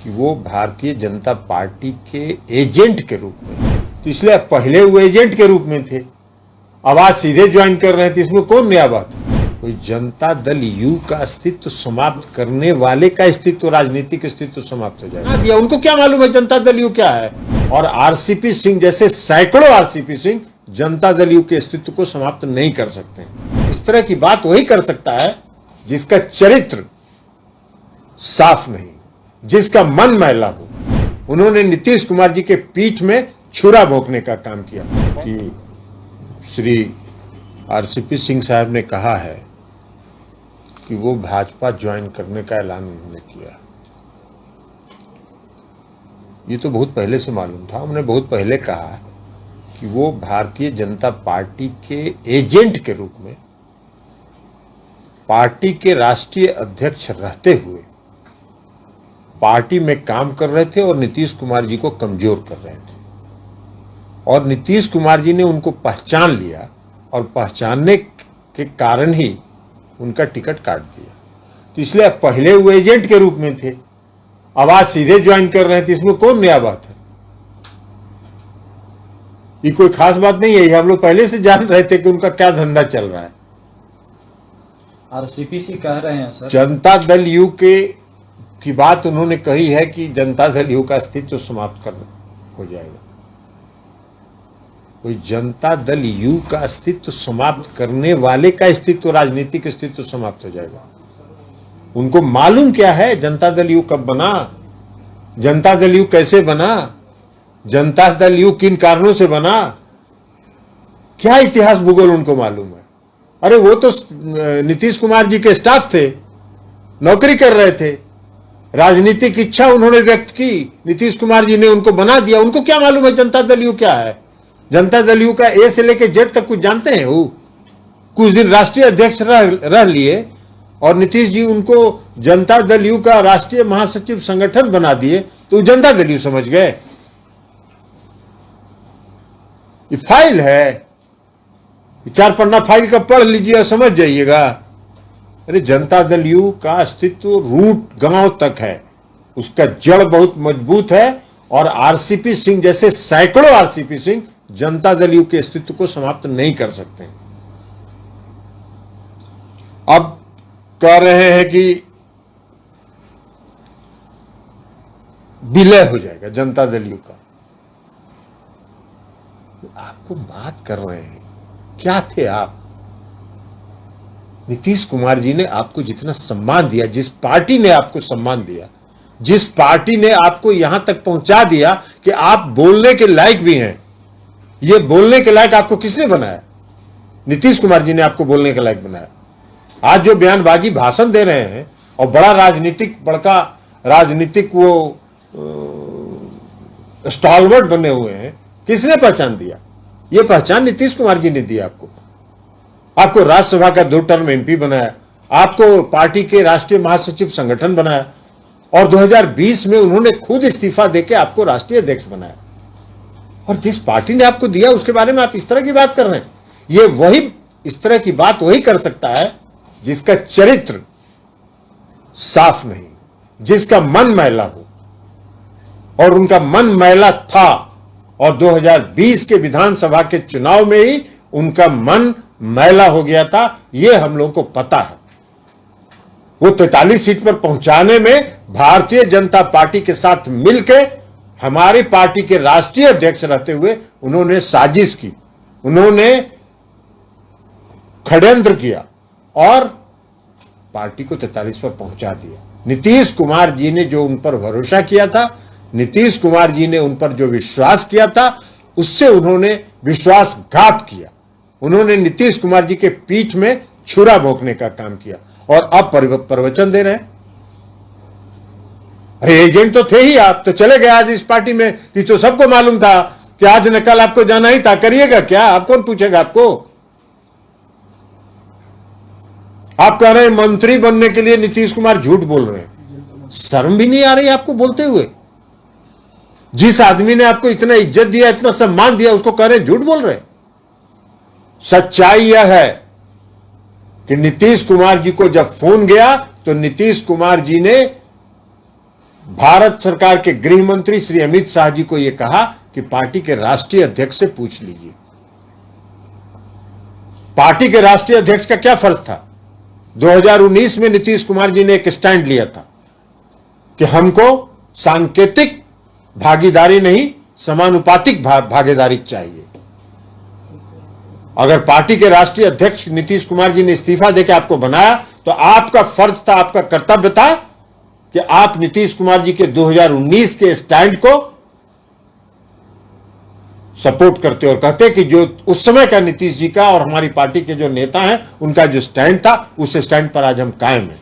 कि वो भारतीय जनता पार्टी के एजेंट के रूप में, तो इसलिए पहले वो एजेंट के रूप में थे, अब आज सीधे ज्वाइन कर रहे थे, इसमें कौन नया बात है? कोई जनता दल यू का अस्तित्व समाप्त करने वाले का अस्तित्व, राजनीतिक अस्तित्व समाप्त हो जाएगा। उनको क्या मालूम है जनता दल यू क्या है? और आरसीपी सिंह जैसे सैकड़ों आरसीपी सिंह जनता दल यू के अस्तित्व को समाप्त नहीं कर सकते। इस तरह की बात वही कर सकता है जिसका चरित्र साफ नहीं, जिसका मन मैला हो। उन्होंने नीतीश कुमार जी के पीठ में छुरा भोंकने का काम किया कि श्री आरसीपी सिंह साहब ने कहा है कि वो भाजपा ज्वाइन करने का ऐलान उन्होंने किया। ये तो बहुत पहले से मालूम था, हमने बहुत पहले कहा कि वो भारतीय जनता पार्टी के एजेंट के रूप में पार्टी के राष्ट्रीय अध्यक्ष रहते हुए पार्टी में काम कर रहे थे और नीतीश कुमार जी को कमजोर कर रहे थे, और नीतीश कुमार जी ने उनको पहचान लिया और पहचानने के कारण ही उनका टिकट काट दिया। तो इसलिए पहले वो एजेंट के रूप में थे, अब आज सीधे ज्वाइन कर रहे थे, इसमें कौन नया बात है? ये कोई खास बात नहीं है, हम लोग पहले से जान रहे थे कि उनका क्या धंधा चल रहा है। आरसीपी से कह रहे हैं सर, जनता दल यू की बात उन्होंने कही है कि जनता दल यू का अस्तित्व समाप्त कर हो जाएगा। कोई जनता दल यू का अस्तित्व समाप्त करने वाले का अस्तित्व, राजनीतिक अस्तित्व समाप्त हो जाएगा। उनको मालूम क्या है जनता दल यू कब बना, जनता दल यू कैसे बना, जनता दल यू किन कारणों से बना, क्या इतिहास भूगोल उनको मालूम है? अरे वो तो नीतीश कुमार जी के स्टाफ थे, नौकरी कर रहे थे, राजनीतिक इच्छा उन्होंने व्यक्त की, नीतीश कुमार जी ने उनको बना दिया। उनको क्या मालूम है जनता दल यू क्या है? जनता दल यू का ए से लेकर जेड तक कुछ जानते हैं? वो कुछ दिन राष्ट्रीय अध्यक्ष रह लिए और नीतीश जी उनको जनता दल यू का राष्ट्रीय महासचिव संगठन बना दिए, तो जनता दल यू समझ गए। ये फाइल है, 4 पन्ना फाइल का पढ़ लीजिए और समझ जाइएगा। अरे जनता दल यू का अस्तित्व रूट गांव तक है, उसका जड़ बहुत मजबूत है, और आरसीपी सिंह जैसे सैकड़ों आरसीपी सिंह जनता दल यू के अस्तित्व को समाप्त नहीं कर सकते। अब कह रहे हैं कि विलय हो जाएगा जनता दल यू का। आपको बात कर रहे हैं, क्या थे आप? नीतीश कुमार जी ने आपको जितना सम्मान दिया, जिस पार्टी ने आपको सम्मान दिया, जिस पार्टी ने आपको यहां तक पहुंचा दिया कि आप बोलने के लायक भी हैं, ये बोलने के लायक आपको किसने बनाया? नीतीश कुमार जी ने आपको बोलने के लायक बनाया। आज जो बयानबाजी भाषण दे रहे हैं और बड़का राजनीतिक वो स्टॉलवर्ड बने हुए हैं, किसने पहचान दिया? ये पहचान नीतीश कुमार जी ने दी आपको राज्यसभा का 2 टर्म एमपी बनाया, आपको पार्टी के राष्ट्रीय महासचिव संगठन बनाया, और 2020 में उन्होंने खुद इस्तीफा देके आपको राष्ट्रीय अध्यक्ष बनाया। और जिस पार्टी ने आपको दिया उसके बारे में आप इस तरह की बात कर रहे हैं। ये वही इस तरह की बात वही कर सकता है जिसका चरित्र साफ नहीं, जिसका मन मैला हो, और उनका मन मैला था, और 2020 के विधानसभा के चुनाव में ही उनका मन मैला हो गया था। यह हम लोगों को पता है। वो 43 सीट पर पहुंचाने में भारतीय जनता पार्टी के साथ मिलकर हमारी पार्टी के राष्ट्रीय अध्यक्ष रहते हुए उन्होंने साजिश की, उन्होंने षड्यंत्र किया और पार्टी को 43 पर पहुंचा दिया। नीतीश कुमार जी ने जो उन पर भरोसा किया था, नीतीश कुमार जी ने उन पर जो विश्वास किया था, उससे उन्होंने विश्वासघात किया। उन्होंने नीतीश कुमार जी के पीठ में छुरा भोंकने का काम किया, और अब प्रवचन दे रहे हैं। अरे एजेंट तो थे ही, आप तो चले गए आज इस पार्टी में। ये तो सबको मालूम था कि आज न कल आपको जाना ही था, करिएगा क्या? आप कौन पूछेगा आपको? आप कह रहे हैं मंत्री बनने के लिए नीतीश कुमार झूठ बोल रहे हैं। शर्म भी नहीं आ रही आपको बोलते हुए? जिस आदमी ने आपको इतना इज्जत दिया, इतना सम्मान दिया, उसको कह रहे हैं झूठ बोल रहे हैं। सच्चाई यह है कि नीतीश कुमार जी को जब फोन गया तो नीतीश कुमार जी ने भारत सरकार के गृह मंत्री श्री अमित शाह जी को यह कहा कि पार्टी के राष्ट्रीय अध्यक्ष से पूछ लीजिए। पार्टी के राष्ट्रीय अध्यक्ष का क्या फर्ज था? 2019 में नीतीश कुमार जी ने एक स्टैंड लिया था कि हमको सांकेतिक भागीदारी नहीं, समानुपातिक भागीदारी चाहिए। अगर पार्टी के राष्ट्रीय अध्यक्ष नीतीश कुमार जी ने इस्तीफा देकर आपको बनाया तो आपका फर्ज था, आपका कर्तव्य था कि आप नीतीश कुमार जी के 2019 के स्टैंड को सपोर्ट करते और कहते कि जो उस समय का नीतीश जी का और हमारी पार्टी के जो नेता हैं उनका जो स्टैंड था, उस स्टैंड पर आज हम कायम हैं।